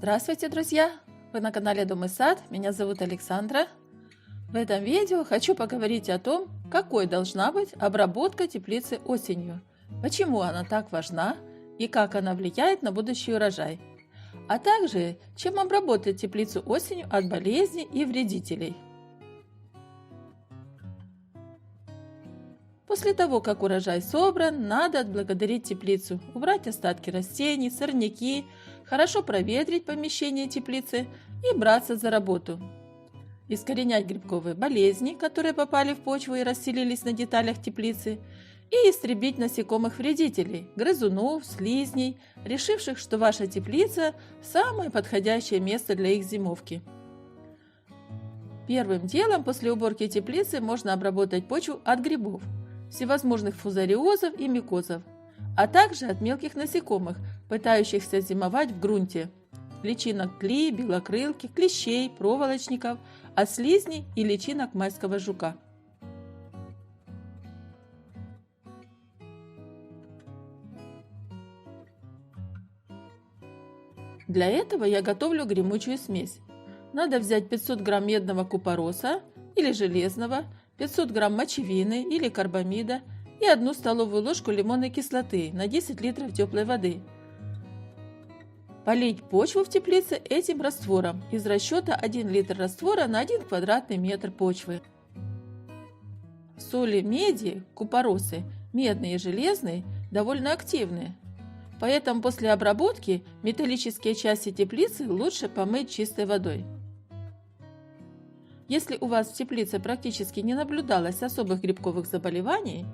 Здравствуйте, друзья! Вы на канале Дом и Сад, меня зовут Александра. В этом видео хочу поговорить о том, какой должна быть обработка теплицы осенью, почему она так важна и как она влияет на будущий урожай, а также чем обработать теплицу осенью от болезней и вредителей. После того, как урожай собран, надо отблагодарить теплицу, убрать остатки растений, сорняки, хорошо проветрить помещение теплицы и браться за работу. Искоренять грибковые болезни, которые попали в почву и расселились на деталях теплицы, и истребить насекомых-вредителей, грызунов, слизней, решивших, что ваша теплица – самое подходящее место для их зимовки. Первым делом после уборки теплицы можно обработать почву от грибов, всевозможных фузариозов и микозов, а также от мелких насекомых, пытающихся зимовать в грунте, личинок тли, белокрылки, клещей, проволочников, от слизней и личинок майского жука. Для этого я готовлю гремучую смесь. Надо взять 500 грамм медного купороса или железного, 500 грамм мочевины или карбамида и 1 столовую ложку лимонной кислоты на 10 литров теплой воды. Полить почву в теплице этим раствором из расчета 1 литр раствора на 1 квадратный метр почвы. Соли меди, купоросы, медные и железные, довольно активные. Поэтому после обработки металлические части теплицы лучше помыть чистой водой. Если у вас в теплице практически не наблюдалось особых грибковых заболеваний,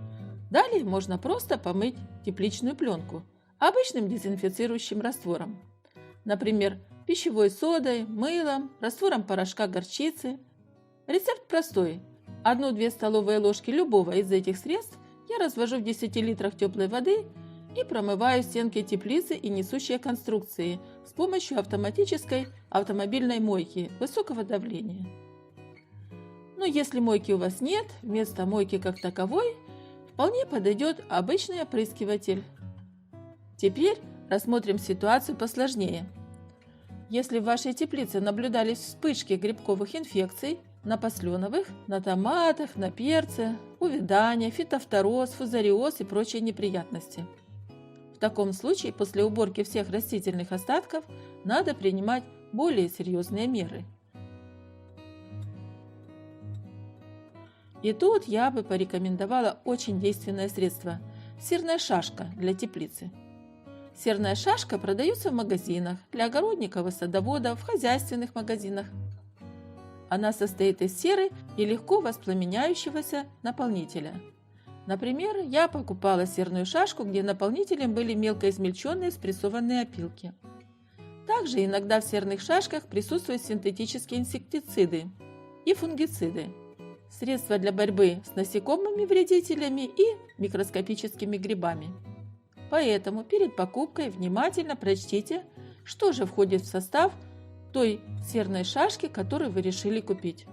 далее можно просто помыть тепличную пленку обычным дезинфицирующим раствором. Например, пищевой содой, мылом, раствором порошка горчицы. Рецепт простой. 1-2 столовые ложки любого из этих средств я развожу в 10 литрах теплой воды и промываю стенки теплицы и несущие конструкции с помощью автоматической автомобильной мойки высокого давления. Но если мойки у вас нет, вместо мойки как таковой вполне подойдет обычный опрыскиватель. Теперь рассмотрим ситуацию посложнее. Если в вашей теплице наблюдались вспышки грибковых инфекций на посленовых, на томатах, на перце, увядание, фитофтороз, фузариоз и прочие неприятности. В таком случае после уборки всех растительных остатков надо принимать более серьезные меры. И тут я бы порекомендовала очень действенное средство – серная шашка для теплицы. Серная шашка продается в магазинах, для огородников и садоводов, в хозяйственных магазинах. Она состоит из серы и легко воспламеняющегося наполнителя. Например, я покупала серную шашку, где наполнителем были мелко измельченные спрессованные опилки. Также иногда в серных шашках присутствуют синтетические инсектициды и фунгициды. Средства для борьбы с насекомыми вредителями и микроскопическими грибами. Поэтому перед покупкой внимательно прочтите, что же входит в состав той серной шашки, которую вы решили купить.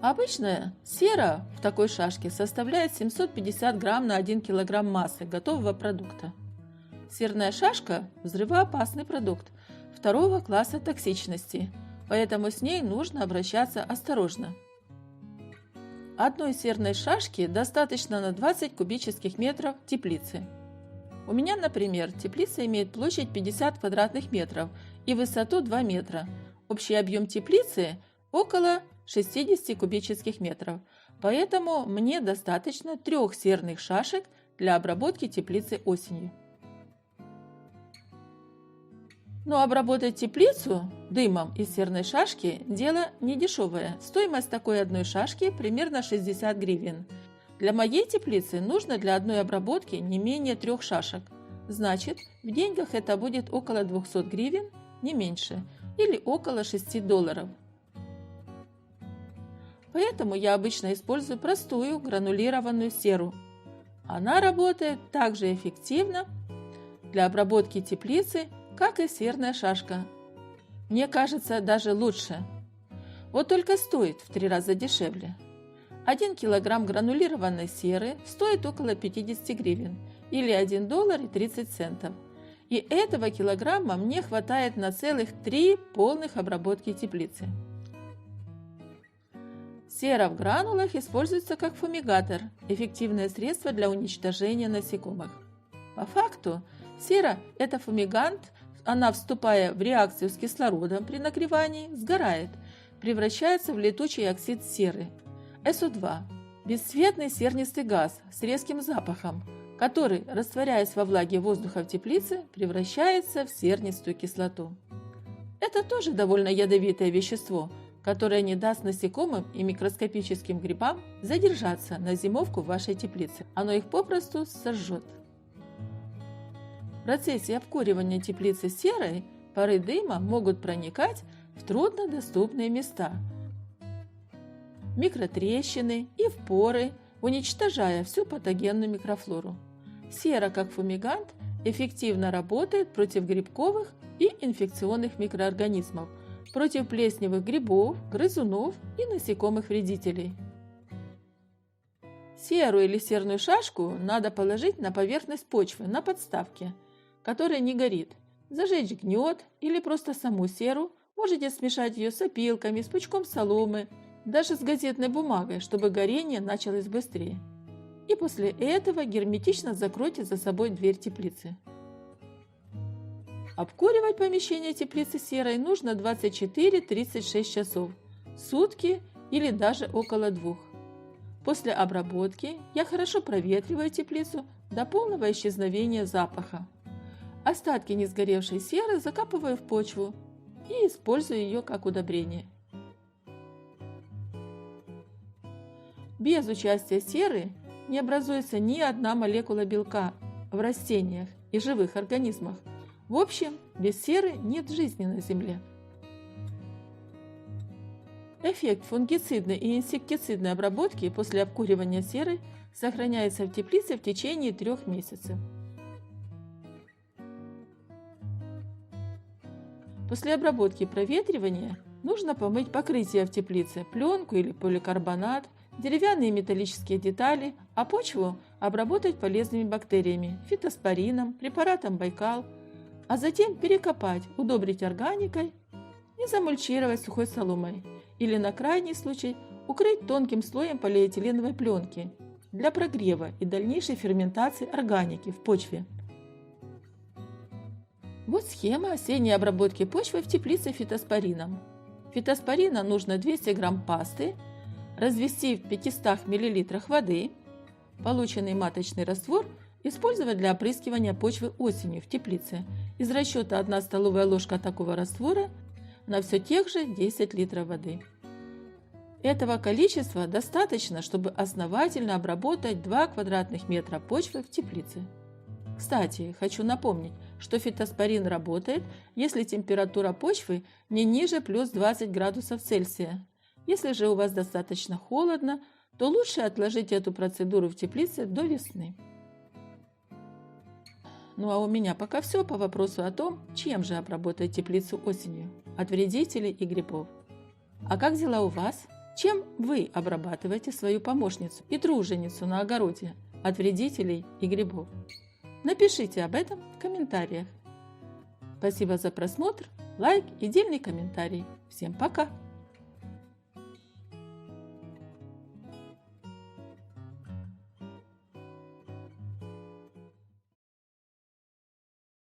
Обычная сера в такой шашке составляет 750 грамм на 1 килограмм массы готового продукта. Серная шашка – взрывоопасный продукт второго класса токсичности, поэтому с ней нужно обращаться осторожно. Одной серной шашки достаточно на 20 кубических метров теплицы. У меня, например, теплица имеет площадь 50 квадратных метров и высоту 2 метра. Общий объем теплицы около 60 кубических метров, поэтому мне достаточно 3 серных шашек для обработки теплицы осенью. Но обработать теплицу дымом из серной шашки – дело недешевое. Стоимость такой одной шашки примерно 60 гривен. Для моей теплицы нужно для одной обработки не менее 3 шашек. Значит, в деньгах это будет около 200 гривен, не меньше, или около $6. Поэтому я обычно использую простую гранулированную серу. Она работает так же эффективно для обработки теплицы, как и серная шашка. Мне кажется, даже лучше. Вот только стоит в 3 раза дешевле. 1 килограмм гранулированной серы стоит около 50 гривен или $1.30. И этого килограмма мне хватает на целых 3 полных обработки теплицы. Сера в гранулах используется как фумигатор, эффективное средство для уничтожения насекомых. По факту, сера – это фумигант, она, вступая в реакцию с кислородом при нагревании, сгорает, превращается в летучий оксид серы – СО2, бесцветный сернистый газ с резким запахом, который, растворяясь во влаге воздуха в теплице, превращается в сернистую кислоту. Это тоже довольно ядовитое вещество, которое не даст насекомым и микроскопическим грибам задержаться на зимовку в вашей теплице. Оно их попросту сожжет. В процессе обкуривания теплицы серой пары дыма могут проникать в труднодоступные места, микротрещины и в поры, уничтожая всю патогенную микрофлору. Сера, как фумигант, эффективно работает против грибковых и инфекционных микроорганизмов, против плесневых грибов, грызунов и насекомых-вредителей. Серу или серную шашку надо положить на поверхность почвы на подставке, которая не горит, зажечь гнет или просто саму серу, можете смешать ее с опилками, с пучком соломы, даже с газетной бумагой, чтобы горение началось быстрее. И после этого герметично закройте за собой дверь теплицы. Обкуривать помещение теплицы серой нужно 24-36 часов, сутки или даже около 2. После обработки я хорошо проветриваю теплицу до полного исчезновения запаха. Остатки несгоревшей серы закапываю в почву и использую ее как удобрение. Без участия серы не образуется ни одна молекула белка в растениях и живых организмах. В общем, без серы нет жизни на Земле. Эффект фунгицидной и инсектицидной обработки после обкуривания серой сохраняется в теплице в течение 3 месяцев. После обработки и проветривания нужно помыть покрытие в теплице, пленку или поликарбонат, деревянные и металлические детали, а почву обработать полезными бактериями, фитоспорином, препаратом Байкал, а затем перекопать, удобрить органикой и замульчировать сухой соломой или на крайний случай укрыть тонким слоем полиэтиленовой пленки для прогрева и дальнейшей ферментации органики в почве. Вот схема осенней обработки почвы в теплице фитоспорином. Фитоспорина нужно 200 грамм пасты, развести в 500 мл воды, полученный маточный раствор использовать для опрыскивания почвы осенью в теплице из расчета 1 столовая ложка такого раствора на все тех же 10 литров воды. Этого количества достаточно, чтобы основательно обработать 2 квадратных метра почвы в теплице. Кстати, хочу напомнить, что фитоспорин работает, если температура почвы не ниже плюс 20 градусов Цельсия. Если же у вас достаточно холодно, то лучше отложить эту процедуру в теплице до весны. Ну а у меня пока все по вопросу о том, чем же обработать теплицу осенью от вредителей и грибов. А как дела у вас? Чем вы обрабатываете свою помощницу и труженицу на огороде от вредителей и грибов? Напишите об этом в комментариях. Спасибо за просмотр, лайк и дельный комментарий. Всем пока!